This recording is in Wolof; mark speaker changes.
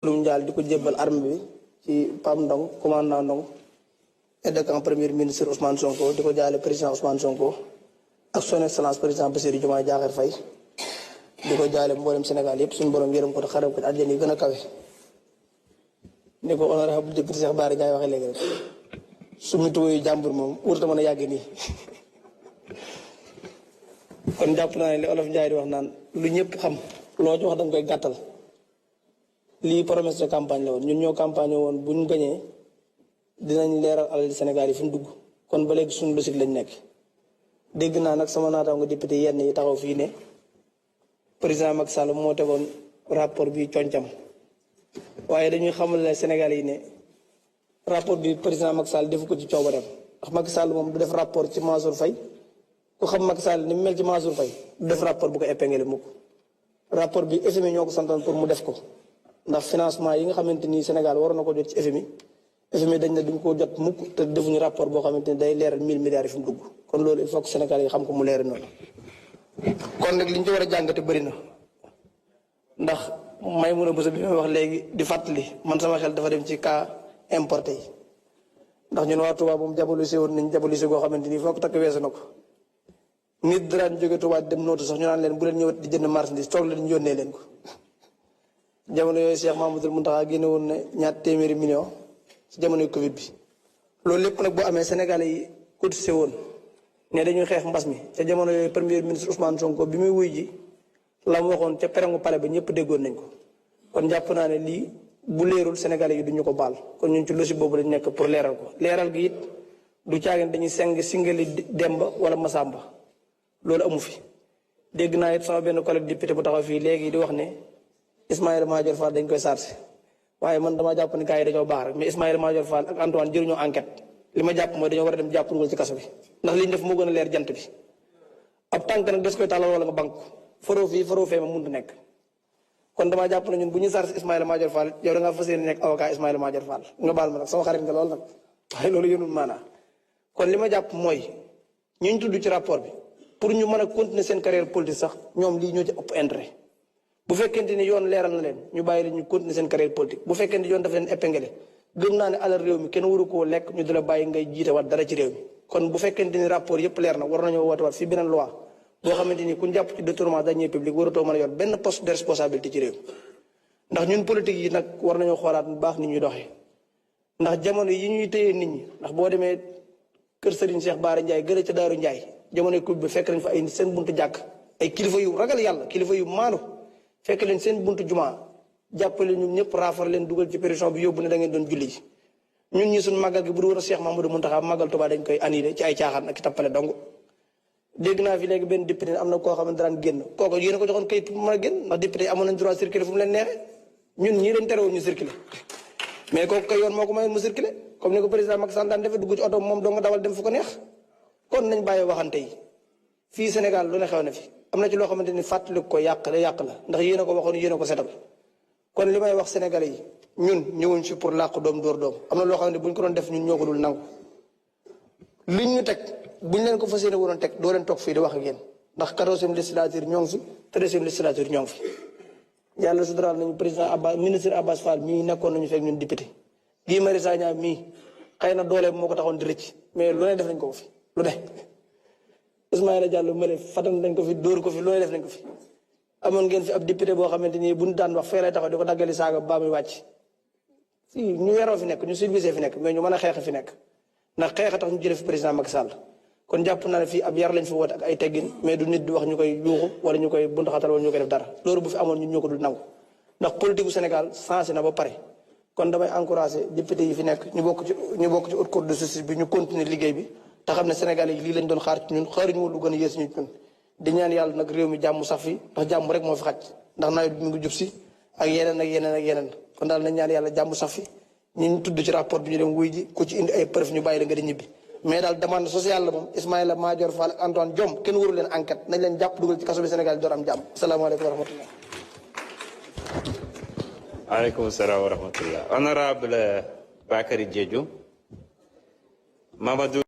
Speaker 1: lu njaal di ko jébbal armée bi ci Pam Ndong commandant Ndong aide de camp premier ministre Ousmane Sonko di ko jaale président Ousmane Sonko ak son excellence président Bassirou Diomaye Diakhar Faye di ko jaale mboolem Sénégal yëpp suñu borom yërëm ko te xaram ko ci àjjana yi gën a kawe ni ko honorable député Cheikh Bara Ndiaye waxee léegi rek suñu tubaab yu jàmbur moom wurta mën a yàgg nii kon jàpp naa ne li olof Ndiaye di wax naan lu ñëpp xam loo ci wax danga koy gàttal lii promesse de campagne la woon ñun ñoo campagne woon bu ñu gañee dinañ leeral alal Sénégal yi fi mu dugg kon ba léegi suñu logique lañ nekk dégg naa nag sama naataango député yenn yi taxaw fii ne président Macky Sall moo tegoon rapport bi concam waaye dañuy xamal ne Sénégal yi ne rapport bi président Macky Sall defu ko ci coobareem ndax Macky Sall moom du def rapport ci Mansour Faye ku xam Macky Sall ni mu mel ci Mansour Faye du def rapport bu ko épinglé mukk rapport bi FMI ñoo ko santoon pour mu def ko ndax financement yi nga xamante ni Sénégal waroon na ko jot ci FMI dañ ne duñ ko jot mukk te defuñu rapport boo xamante ni day leeral 1000 milliards yi fi mu dugg kon loolu il faut que Sénégal yi xam ko mu leeral noonu kon nag li ñu ci war a jàngate bëri na ndax may mun a bësa bi may wax léegi di fàttali man sama xel dafa dem ci cas importé yi ndax ñun waa Touba moom jabalu woon nañ jabalu si goo xamante ni foog takk weesu na ko nit daan jóge Touba dem nootu sax ñu naan leen bu leen ñëwat di jënd marchandise toog leen ñu yónnee leen ko jamono yooyu Cheikh Mamadou Mountakha génne woon na ñaar téeméeri million ci jamonoy Covid bi loolu lépp nag boo amee Sénégalais yi cotisé woon ne dañuy xeex mbas mi ca jamono yooyu premier ministre Ousmane Sonko bi muy wuy ji la mu waxoon ca perangu pale ba ñëpp déggoon nañ ko kon jàpp naa ne lii bu leerul Sénégalais yi duñu ko baal kon ñun ci logique boobu lañ nekk pour leeral ko leeral gi it du caagin dañuy singali Demba wala Masamba loolu amu fi dégg naa it sama benn collègue député bu taxaw fii léegi di wax ne Ismaïla Madior Fall dañ koy chargé waaye man dama jàpp ne gars yi dañoo baax rek mais Ismaïla Madior Fall ak Antoine jëruñoo enquête li ma jàpp mooy dañoo war a dem jàpp dugal ci kaso bi ndax li ñu def moo gën a leer jant bi ab tànk nag des koy tàllal wala nga bank faroo fii faroo fee ma mënut nekk kon damaa jàpp ne ñun bu ñu chargé Ismaïla Madior Fall yow da ngaa fas yéene nekk avocat Ismaïla Madior Fall nga baal ma nag sama xarit nga lool nag waaye loolu yënul maanaa kon li ma jàpp mooy ñu tudd ci rapport bi pour ñu mën a continuer seen carrière politique sax ñoom lii ñoo ci ëpp intérêt bu fekkente ni yoon leeral na leen ñu bàyyi leen ñu continuer seen carrière politique bu fekkente ni yoon daf leen épinglé gëm naa ne alal réew mi kenn waru koo lekk ñu di la bàyyi ngay jiite wat dara ci réew mi kon bu fekkente ni rapport yëpp leer na war nañoo woote waat fii beneen loi boo xamante ni ku jàpp ci détournement deniers publics waratoo mën a yor benn poste de responsabilité ci réew mi ndax ñun politique yi nag war nañoo xoolaat bu baax ni ñuy doxee ndax jamono yi ñuy téyee nit ñi ndax boo demee kër Serigne Cheikh Bara Ndiaye gërë ca Daaru Ndiaye jamono coupe bi fekk nañ fa ay seen buntu jàkk ay kilifa yu ragal yàlla kilifa yu maanu fekk leen seen buntu jumaa jàppale ñun ñëpp raafar leen dugal ci pétition bi yóbbu ne da ngeen doon julli ji ñun ñi suñ màggal gi bu du woon a Cheikh Mamadou Mountakha màggal Tuubaa dañ koy annulé ci ay caaxaan ak tappale dong dégg naa fi léegi benn député am na koo xam ne daan génn kooku yéen a ko joxoon kayit pour mën a génn ndax député amoon nañ droit circuler fu mu leen neexee ñun ñii dañ terewul ñu circuler mais kooku kay yoon moo ko mayoon mu circuler comme ni ko président Macky Sall daan defee dugg ci oto moom doo nga dawal dem fu ko neex kon nañ bàyyi waxante yi fii Sénégal lu ne xew na fi am na ci loo xamante ni fàttaliku ko yàq la ndax yéen a ko waxoon yéen a ko setal kon li may wax Sénégalais yi ñun ñëwuñ fi pour làq doom dóor doom am na loo xam ne bu ñu ko doon def ñun ñoo ko dul nangu liñ ñu teg buñ leen ko fas yéene waroon teg doo leen toog fii di wax ak yéen ndax 14e législature ñoo ngi fi 13e législature ñoo ngi fi yàlla suturaal nañu président Abbas ministre Abbas Fall mii nekkoon nañu fekk ñun député Guy Marius Sagna mii xëy na doole moo ko taxoon di rëcc mais lu ne def nañ ko fi lu ne Ismaïla Diallo mële fatan nañ ko fi dóor ko fi lu ne def nañ ko fi amoon ngeen fi ab député boo xamante ni buñ daan wax fee lay taxaw di ko daggali saaga ba muy wàcc fii ñu yaroo fi nekk ñu civilisé fi nekk mais ñu mën a xeex fi nekk ndax xeex tax ñu jëlee fi président Macky Sall kon jàpp naa ne fii ab yar lañ fi woote ak ay teggin mais du nit di wax ñu koy yuuxu wala ñu koy buntaxatal wala ñu koy def dara loolu bu fi amoon ñun ñoo ko dul nangu ndax politique bu Sénégal changé na ba pare kon damay encouragé député yi fi nekk ñu bokk ci haute cour de justice bi ñu continuer liggéey bi te xam ne Sénégal yi lii lañ doon xaar ci ñun xaaruñu woon lu gën a yées ñu ñun di ñaan yàlla nag réew mi jàmm sax fi ndax jàmm rek moo fi xaj ndax nawet bi mu ngi jub si ak yeneen ak yeneen ak yeneen kon daal nañ ñaan yàlla jàmm sax fi ñu tudd ci rapport bi ñu dem wuy ji ku ci indi ay preuve ñu bàyyi la nga di ñibbi mais daal demande sociale la moom Ismaïla Madior Fall ak Antoine Diome kenn waru leen enquête nañ leen jàpp dugal ci kaso bi Sénégal door am jàmm asalaamaaleykum wa rahmatullah.
Speaker 2: Aleykum salaam wa rahmatullah. Honorable Bakary Diédhiou, Mamadou